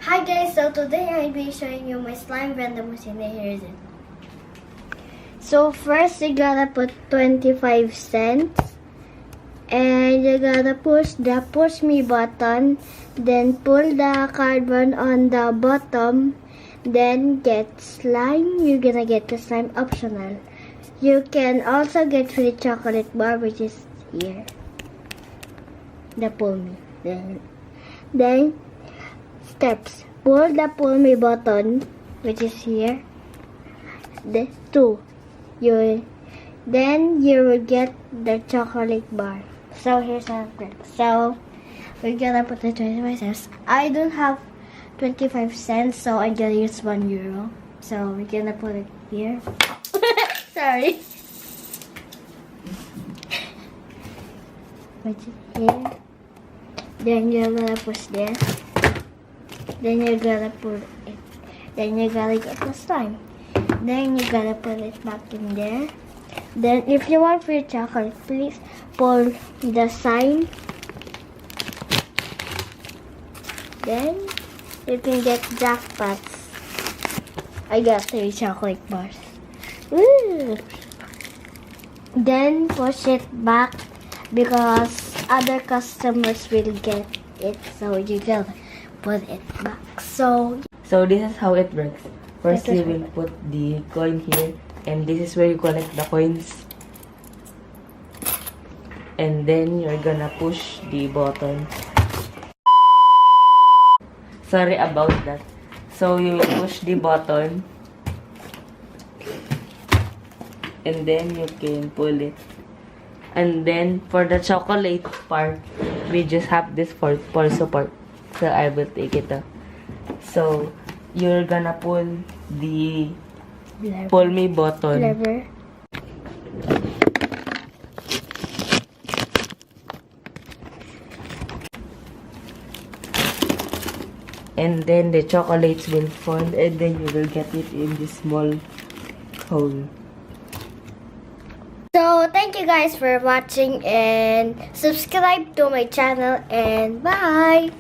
Hi guys, so today I'll be showing you my slime Vendo machine. Here is it. So first you gotta put 25 cents and you gotta push the push me button, then pull the cardboard on the bottom, then get slime. You're gonna get the slime optional. You can also get free chocolate bar, which is here. The pull me. Then steps. Pull the pull me button, which is here. The two. Then you will get the chocolate bar. So here's how it works. So we're gonna put the 25 cents. I don't have 25 cents, so I'm gonna use €1. So we're gonna put it here. Sorry. Put it here. Then you're gonna push this. Then you're gonna put it. Then you gotta get the slime. Then you gotta put it back in there. Then if you want free chocolate, please pull the sign. Then you can get jackpots. I got 3 chocolate bars. Woo! Then push it back because other customers will get it. So you gotta put it back. So this is how it works. First, you will put the coin here, and this is where you collect the coins. And then you're gonna push the button. Sorry about that. So you will push the button, and then you can pull it. And then for the chocolate part, we just have this for support. So I will take it up. So you're gonna pull the pull me button. lever. And then the chocolates will fall, and then you will get it in this small hole. So thank you guys for watching and subscribe to my channel and bye.